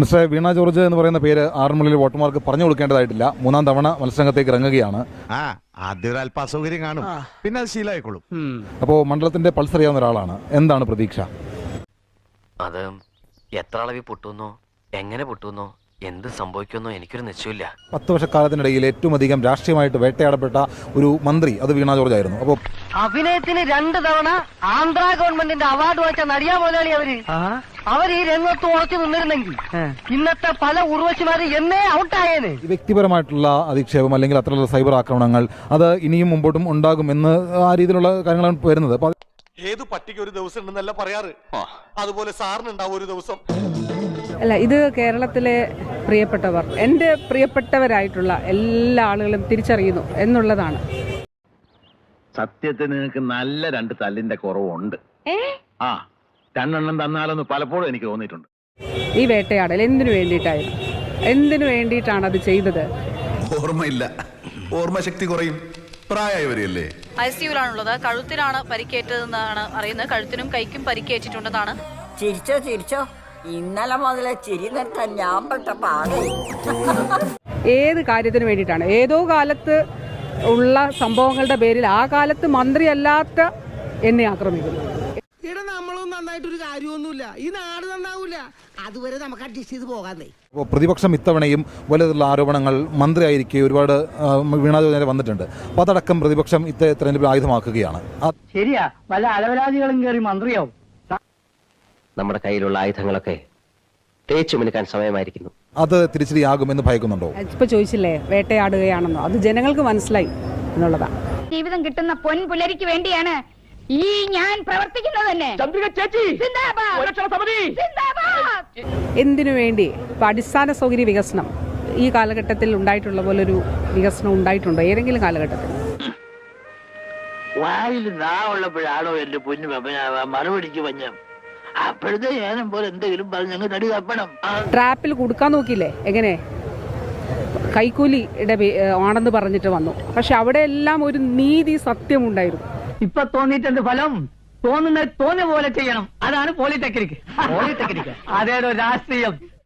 Mister വീണ George എന്ന് പറയുന്ന പേര് ആറന്മുളയിൽ വോട്ടർമാർക്ക് പറഞ്ഞു കൊടുക്കേണ്ടതായിട്ടില്ല. മൂന്നാം തവണ മത്സരരംഗത്തേക്ക് ഇറങ്ങുകയാണ്. ആദ്യം ഒരു അല്പ അസൗകര്യം കാണും, പിന്നെ അത് ശീലമായിക്കോളും. അപ്പോൾ മണ്ഡലത്തിന്റെ പൾസ് അറിയാവുന്ന ഒരാളാണ്. എന്താണ് പ്രതീക്ഷ? അത് എത്ര അളവിൽ പൊട്ടുന്നോ, എങ്ങനെ പൊട്ടുന്നോ, എന്ത് സംഭവിക്കുന്നോ എനിക്കൊരു നിശ്ചയമില്ല. 10 വർഷക്കാലത്തിനിടയിൽ ഏറ്റവും അധികം രാഷ്ട്രീയമായിട്ട് വേട്ടയാടപ്പെട്ട ഒരു മന്ത്രി അത് വീണ ജോർജ് ആയിരുന്നു. അപ്പോൾ അഭിനയത്തിന് 2 തവണ ആന്ധ്ര ഗവൺമെന്റിന്റെ അവാർഡ് വെച്ച നടിയാ മുതലാളി അവർ ഈ രംഗത്ത് ഉറച്ചു നിന്നിരുന്നെങ്കിൽ ഇന്നത്തെ പല ഉർവശിമാര് എന്നേ ഔട്ടായേനെ. വ്യക്തിപരമായിട്ടുള്ള അധിക്ഷേപം അല്ലെങ്കിൽ അത്തരത്തിലുള്ള സൈബർ ആക്രമണങ്ങൾ അത് ഇനിയും മുമ്പോട്ടും ഉണ്ടാകുമെന്ന് ആ രീതിയിലുള്ള കാര്യങ്ങളാണ് വരുന്നത്. അപ്പോൾ ഏത് പട്ടിക്ക് ഒരു ദിവസം ഉണ്ടെന്നല്ല പറയാറ്, അതുപോലെ സാറിനുണ്ടാവും ഒരു ദിവസം. അല്ല, ഇത് കേരളത്തിലെ പ്രിയപ്പെട്ടവർ, എൻ്റെ പ്രിയപ്പെട്ടവരായിട്ടുള്ള എല്ലാ ആളുകളും തിരിച്ചറിയുന്നു എന്നുള്ളതാണ്. സത്യത്തിൽ നിനക്ക് നല്ല 2 തല്ലിന്റെ കുറവുണ്ട്. ആ 2 എണ്ണം തന്നാലെന്ന് പലപ്പോഴും എനിക്ക് തോന്നിയിട്ടുണ്ട്. ഈ വേട്ടയാടൽ എന്തിനു വേണ്ടിയിട്ടായിരുന്നു? എന്തിനു വേണ്ടിയിട്ടാണ് അത് ചെയ്തത്? ഓർമ്മയില്ല, ഓർമ്മശക്തി കുറയും, പ്രായമായവരെയല്ലേ. ICUലാണുള്ളത്. കഴുത്തിനാണ് പരിക്കേറ്റതെന്നാണ് അറിയുന്നത്. കഴുത്തിനും കൈക്കും പരിക്കേറ്റിട്ടുണ്ടെന്നാണ്. ചിരിച്ചോ ഇന്നലെ മുതലേ ചിരി നിർത്താൻ ഞാൻ പെട്ട പാടേ. ഏത് കാര്യത്തിന് വേണ്ടിയിട്ടാണ്? ഏതോ കാലത്ത് ഉള്ള സംഭവങ്ങളുടെ പേരിൽ ആ കാലത്ത് മന്ത്രിയല്ലാത്ത എന്നെ ആക്രമിക്കുന്നു. ഇവിടെ നമ്മളൊന്നും നന്നായിട്ടൊരു കാര്യമൊന്നുമില്ല, ഈ നാട് നന്നാവൂല, അതുവരെ നമുക്ക് അഡ്ജസ്റ്റ് ചെയ്ത് പോകാന്നേ. അപ്പോൾ പ്രതിപക്ഷം ഇത്തവണയും വലിയ ആരോപണങ്ങൾ മന്ത്രിയായിരിക്കെ ഒരുപാട് വീണ ജോർജിനെതിരെ വന്നിട്ടുണ്ട്. അപ്പോൾ അതടക്കം പ്രതിപക്ഷം തെരഞ്ഞെടുപ്പിൽ ആയുധമാക്കുകയാണ്. ശരിയാ, വല്ല അലവലാദികളും കയറി മന്ത്രിയാവും. നമ്മുടെ കയ്യിലുള്ള ആയുധങ്ങളൊക്കെ തേച്ചു മിനുക്കാൻ സമയമായിരിക്കുന്നു. അത് തിരിച്ചടിയാകുമെന്ന് ഭയക്കുന്നുണ്ടോ? ഇപ്പൊ ചോദിച്ചില്ലേ വേട്ടയാടുകയാണെന്നോ, അത് ജനങ്ങൾക്ക് മനസ്സിലായി എന്നുള്ളതാണ്. ജീവിതം കിട്ടുന്ന പൊൻപുലരിക്ക് വേണ്ടിയാണ് ഈ ഞാൻ പ്രവർത്തിക്കുന്നത് തന്നെ. എന്തിനു വേണ്ടി? ഇപ്പൊ അടിസ്ഥാന സൗകര്യ വികസനം ഈ കാലഘട്ടത്തിൽ ഉണ്ടായിട്ടുള്ള പോലൊരു വികസനം ഉണ്ടായിട്ടുണ്ടോ ഏതെങ്കിലും കാലഘട്ടത്തിൽ? വായിൽ നാ ഉള്ളപ്പോഴാണോ എന്റെ പൊന്നു മറുപടിക്ക് പഞ്ഞം? അപ്പോഴത്തെ ഞാനും പോലെ എന്തെങ്കിലും പറഞ്ഞ് ഞങ്ങൾ നടി തപ്പണം. ട്രാപ്പിൽ കൊടുക്കാൻ നോക്കിയില്ലേ? എങ്ങനെ കൈക്കൂലിയുടെ ആണെന്ന് പറഞ്ഞിട്ട് വന്നു. പക്ഷെ അവിടെ എല്ലാം ഒരു നീതി സത്യം ഉണ്ടായിരുന്നു. ഇപ്പൊ തോന്നിയിട്ടുണ്ട് ഫലം. തോന്നുന്ന തോന്നിയ പോലെ ചെയ്യണം, അതാണ് പോളിടെക്നിക്. അതേടോ രാഷ്ട്രീയം.